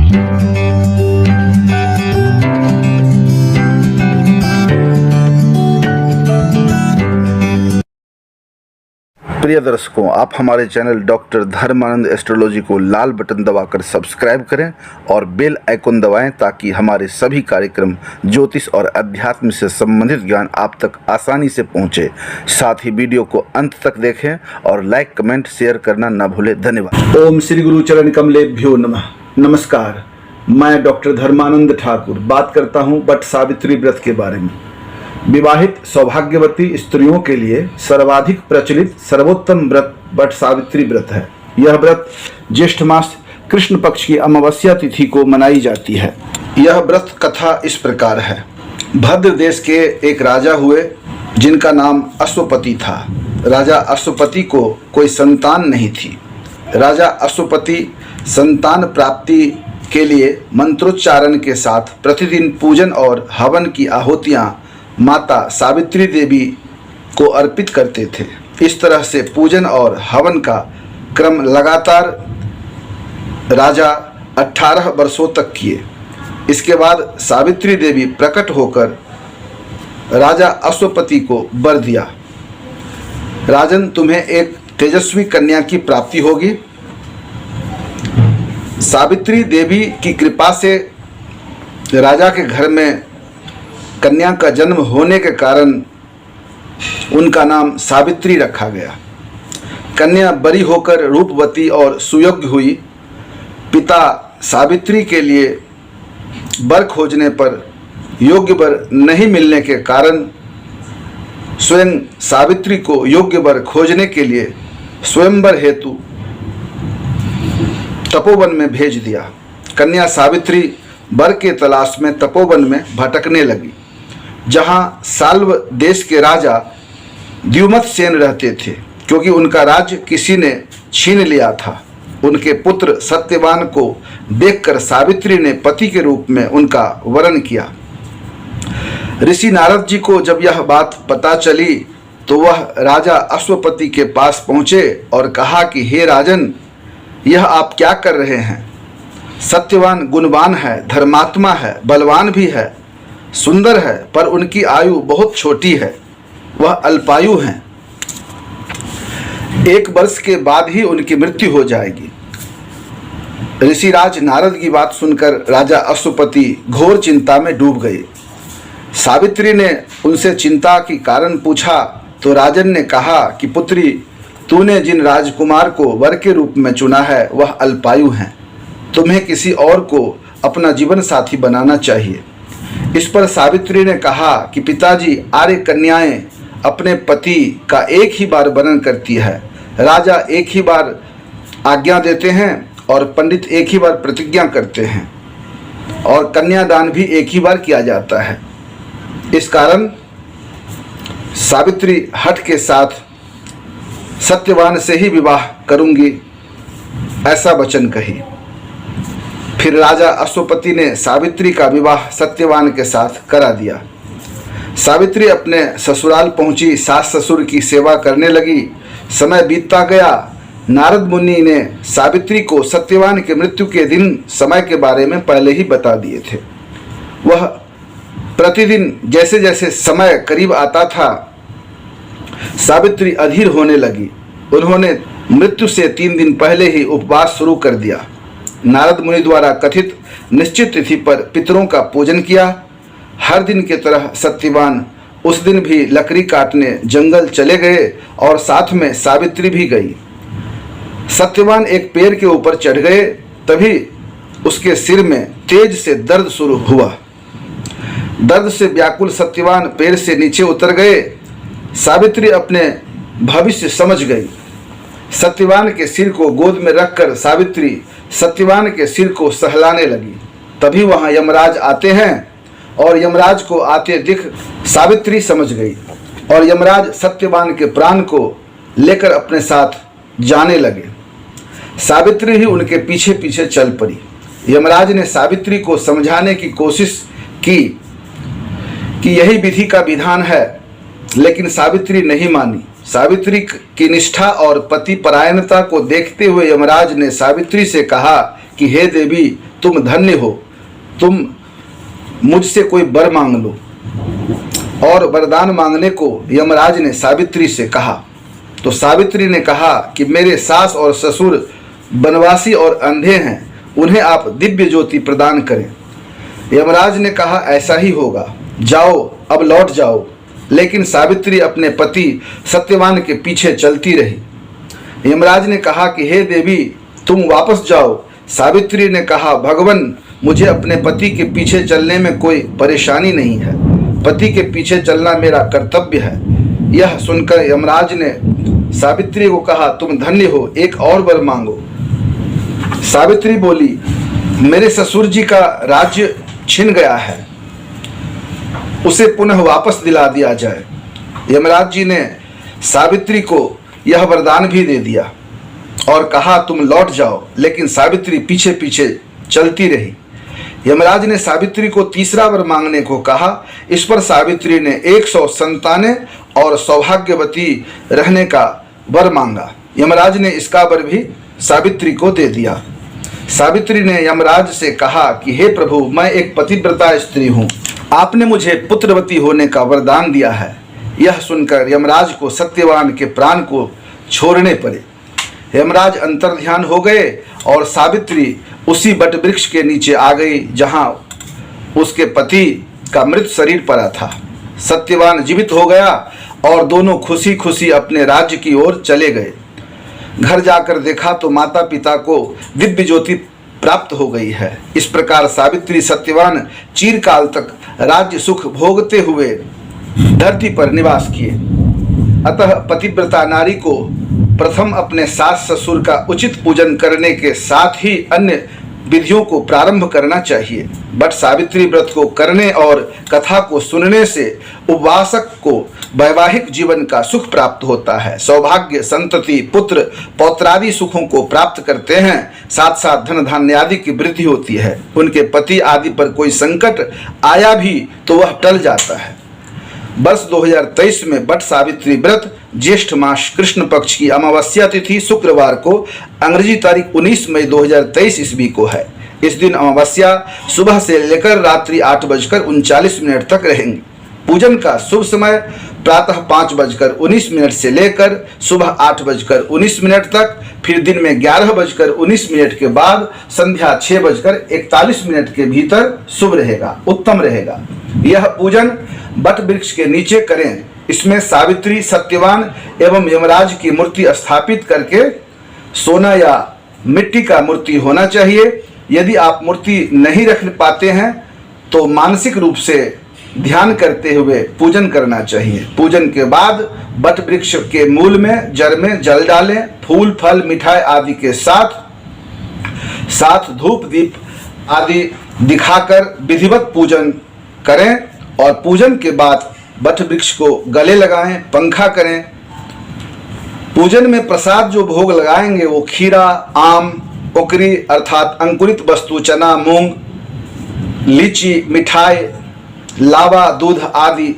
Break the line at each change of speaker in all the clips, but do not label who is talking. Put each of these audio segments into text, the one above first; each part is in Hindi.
प्रिय दर्शकों, आप हमारे चैनल डॉक्टर धर्मानंद एस्ट्रोलॉजी को लाल बटन दबाकर सब्सक्राइब करें और बेल आइकन दबाएं ताकि हमारे सभी कार्यक्रम ज्योतिष और अध्यात्म से संबंधित ज्ञान आप तक आसानी से पहुंचे। साथ ही वीडियो को अंत तक देखें और लाइक, कमेंट, शेयर करना न भूलें। धन्यवाद।
ओम श्री गुरु चरण कमलेभ्यो नमः। नमस्कार, मैं डॉक्टर धर्मानंद ठाकुर बात करता हूँ वट सावित्री व्रत के बारे में। विवाहित सौभाग्यवती स्त्रियों के लिए सर्वाधिक प्रचलित सर्वोत्तम व्रत वट सावित्री व्रत है। यह व्रत ज्येष्ठ मास कृष्ण पक्ष की अमावस्या तिथि को मनाई जाती है। यह व्रत कथा इस प्रकार है। भद्र देश के एक राजा हुए जिनका नाम अश्वपति था। राजा अश्वपति को कोई संतान नहीं थी। राजा अश्वपति संतान प्राप्ति के लिए मंत्रोच्चारण के साथ प्रतिदिन पूजन और हवन की आहुतियाँ माता सावित्री देवी को अर्पित करते थे। इस तरह से पूजन और हवन का क्रम लगातार राजा 18 वर्षों तक किए। इसके बाद सावित्री देवी प्रकट होकर राजा अश्वपति को वर दिया, राजन, तुम्हें एक तेजस्वी कन्या की प्राप्ति होगी। सावित्री देवी की कृपा से राजा के घर में कन्या का जन्म होने के कारण उनका नाम सावित्री रखा गया। कन्या बड़ी होकर रूपवती और सुयोग्य हुई। पिता सावित्री के लिए वर खोजने पर योग्य वर नहीं मिलने के कारण स्वयं सावित्री को योग्य वर खोजने के लिए स्वयंवर हेतु तपोवन में भेज दिया। कन्या सावित्री वर के तलाश में तपोवन में भटकने लगी, जहां साल्व देश के राजा द्युमत सेन रहते थे, क्योंकि उनका राज्य किसी ने छीन लिया था। उनके पुत्र सत्यवान को देखकर सावित्री ने पति के रूप में उनका वरण किया। ऋषि नारद जी को जब यह बात पता चली तो वह राजा अश्वपति के पास पहुँचे और कहा कि हे राजन, यह आप क्या कर रहे हैं? सत्यवान गुणवान है, धर्मात्मा है, बलवान भी है, सुंदर है, पर उनकी आयु बहुत छोटी है, वह अल्पायु हैं। 1 वर्ष के बाद ही उनकी मृत्यु हो जाएगी। ऋषिराज नारद की बात सुनकर राजा अश्वपति घोर चिंता में डूब गए। सावित्री ने उनसे चिंता की कारण पूछा तो राजन ने कहा कि पुत्री, तूने जिन राजकुमार को वर के रूप में चुना है वह अल्पायु हैं। तुम्हें किसी और को अपना जीवन साथी बनाना चाहिए। इस पर सावित्री ने कहा कि पिताजी, आर्य कन्याएं अपने पति का एक ही बार वर्णन करती है। राजा एक ही बार आज्ञा देते हैं और पंडित एक ही बार प्रतिज्ञा करते हैं और कन्यादान भी एक ही बार किया जाता है। इस कारण सावित्री हठ के साथ सत्यवान से ही विवाह करूंगी, ऐसा वचन कही। फिर राजा अश्वपति ने सावित्री का विवाह सत्यवान के साथ करा दिया। सावित्री अपने ससुराल पहुंची, सास ससुर की सेवा करने लगी। समय बीतता गया। नारद मुनि ने सावित्री को सत्यवान के मृत्यु के दिन समय के बारे में पहले ही बता दिए थे। वह प्रतिदिन जैसे जैसे समय करीब आता था, सावित्री अधीर होने लगी। उन्होंने मृत्यु से 3 दिन पहले ही उपवास शुरू कर दिया। नारद मुनि द्वारा कथित निश्चित तिथि पर पितरों का पूजन किया। हर दिन की तरह सत्यवान उस दिन भी लकड़ी काटने जंगल चले गए और साथ में सावित्री भी गई। सत्यवान एक पेड़ के ऊपर चढ़ गए, तभी उसके सिर में तेज से दर्द शुरू हुआ। दर्द से व्याकुल सत्यवान पेड़ से नीचे उतर गए। सावित्री अपने भविष्य समझ गई। सत्यवान के सिर को गोद में रखकर सावित्री सत्यवान के सिर को सहलाने लगी। तभी वहां यमराज आते हैं और यमराज को आते दिख सावित्री समझ गई और यमराज सत्यवान के प्राण को लेकर अपने साथ जाने लगे। सावित्री ही उनके पीछे पीछे चल पड़ी। यमराज ने सावित्री को समझाने की कोशिश की कि यही विधि का विधान है, लेकिन सावित्री नहीं मानी। सावित्री की निष्ठा और पति परायणता को देखते हुए यमराज ने सावित्री से कहा कि हे देवी तुम धन्य हो, तुम मुझसे कोई वर मांग लो। और वरदान मांगने को यमराज ने सावित्री से कहा। तो सावित्री ने कहा कि मेरे सास और ससुर वनवासी और अंधे हैं, उन्हें आप दिव्य ज्योति प्रदान करें। यमराज ने कहा ऐसा ही होगा, जाओ अब लौट जाओ। लेकिन सावित्री अपने पति सत्यवान के पीछे चलती रही। यमराज ने कहा कि हे देवी तुम वापस जाओ। सावित्री ने कहा भगवान मुझे अपने पति के पीछे चलने में कोई परेशानी नहीं है, पति के पीछे चलना मेरा कर्तव्य है। यह सुनकर यमराज ने सावित्री को कहा तुम धन्य हो, एक और वर मांगो। सावित्री बोली मेरे ससुर जी का राज्य छिन गया है, उसे पुनः वापस दिला दिया जाए। यमराज जी ने सावित्री को यह वरदान भी दे दिया और कहा तुम लौट जाओ। लेकिन सावित्री पीछे पीछे चलती रही। यमराज ने सावित्री को तीसरा वर मांगने को कहा। इस पर सावित्री ने 100 संतानें और सौभाग्यवती रहने का वर मांगा। यमराज ने इसका वर भी सावित्री को दे दिया। सावित्री ने यमराज से कहा कि हे प्रभु मैं एक पतिव्रता स्त्री हूँ, आपने मुझे पुत्रवती होने का वरदान दिया है। यह सुनकर यमराज को सत्यवान के प्राण को छोड़ने पड़े। यमराज अंतर्ध्यान हो गए और सावित्री उसी बट वृक्ष के नीचे आ गई जहां उसके पति का मृत शरीर पड़ा था। सत्यवान जीवित हो गया और दोनों खुशी खुशी अपने राज्य की ओर चले गए। घर जाकर देखा तो माता पिता को दिव्य ज्योति प्राप्त हो गई है। इस प्रकार सावित्री सत्यवान चिरकाल तक राज्य सुख भोगते हुए धरती पर निवास किए। अतः पतिव्रता नारी को प्रथम अपने सास ससुर का उचित पूजन करने के साथ ही अन्य विधियों को प्रारंभ करना चाहिए। बट सावित्री व्रत को करने और कथा को सुनने से उपवासक को वैवाहिक जीवन का सुख प्राप्त होता है, सौभाग्य, संतति, पुत्र पौत्रादि सुखों को प्राप्त करते हैं, साथ साथ धन धान्य आदि की वृद्धि होती है। उनके पति आदि पर कोई संकट आया भी तो वह टल जाता है। वर्ष 2023 में बट सावित्री व्रत ज्येष्ठ मास कृष्ण पक्ष की अमावस्या तिथि शुक्रवार को अंग्रेजी तारीख 19 मई 2023 ईस्वी को है। इस दिन अमावस्या सुबह से लेकर रात्रि 8:39 तक रहेंगी। पूजन का शुभ समय प्रातः 5:19 से लेकर सुबह 8:19 तक, फिर दिन में 11:19 के बाद संध्या 6:41 के भीतर शुभ रहेगा, उत्तम रहेगा। यह पूजन बट वृक्ष के नीचे करें। इसमें सावित्री, सत्यवान एवं यमराज की मूर्ति स्थापित करके सोना या मिट्टी का मूर्ति होना चाहिए। यदि आप मूर्ति नहीं रख पाते हैं तो मानसिक रूप से ध्यान करते हुए पूजन करना चाहिए। पूजन के बाद बट वृक्ष के मूल में जड़ में जल डालें, फूल फल मिठाई आदि के साथ धूप दीप आदि दिखाकर विधिवत पूजन करें और पूजन के बाद बट वृक्ष को गले लगाएं, पंखा करें। पूजन में प्रसाद जो भोग लगाएंगे वो खीरा, आम, ओकरी अर्थात अंकुरित वस्तु, चना, मूंग, लीची, मिठाई, लावा, दूध आदि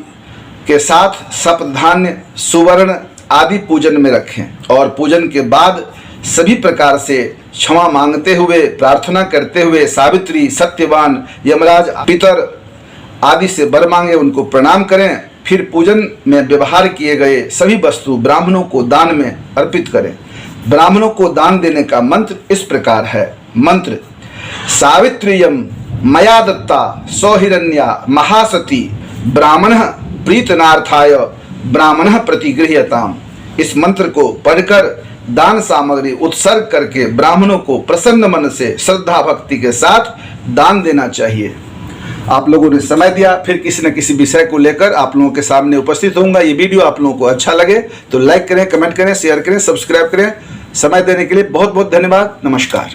के साथ सप्तधान्य, सुवर्ण आदि पूजन में रखें। और पूजन के बाद सभी प्रकार से क्षमा मांगते हुए, प्रार्थना करते हुए सावित्री, सत्यवान, यमराज, पितर आदि से वर मांगे, उनको प्रणाम करें। फिर पूजन में व्यवहार किए गए सभी वस्तु ब्राह्मणों को दान में अर्पित करें। ब्राह्मणों को दान देने का मंत्र इस प्रकार है। मंत्र सावित्रियम मया दत्ता सौहिरण्या महासती ब्राह्मणः प्रीतनार्थाय ब्राह्मणः प्रतिगृह्यताम। इस मंत्र को पढ़कर दान सामग्री उत्सर्ग करके ब्राह्मणों को प्रसन्न मन से श्रद्धा भक्ति के साथ दान देना चाहिए। आप लोगों ने समय दिया, फिर किसी न किसी विषय को लेकर आप लोगों के सामने उपस्थित होऊंगा। ये वीडियो आप लोगों को अच्छा लगे तो लाइक करें, कमेंट करें, शेयर करें, सब्सक्राइब करें। समय देने के लिए बहुत बहुत धन्यवाद। नमस्कार।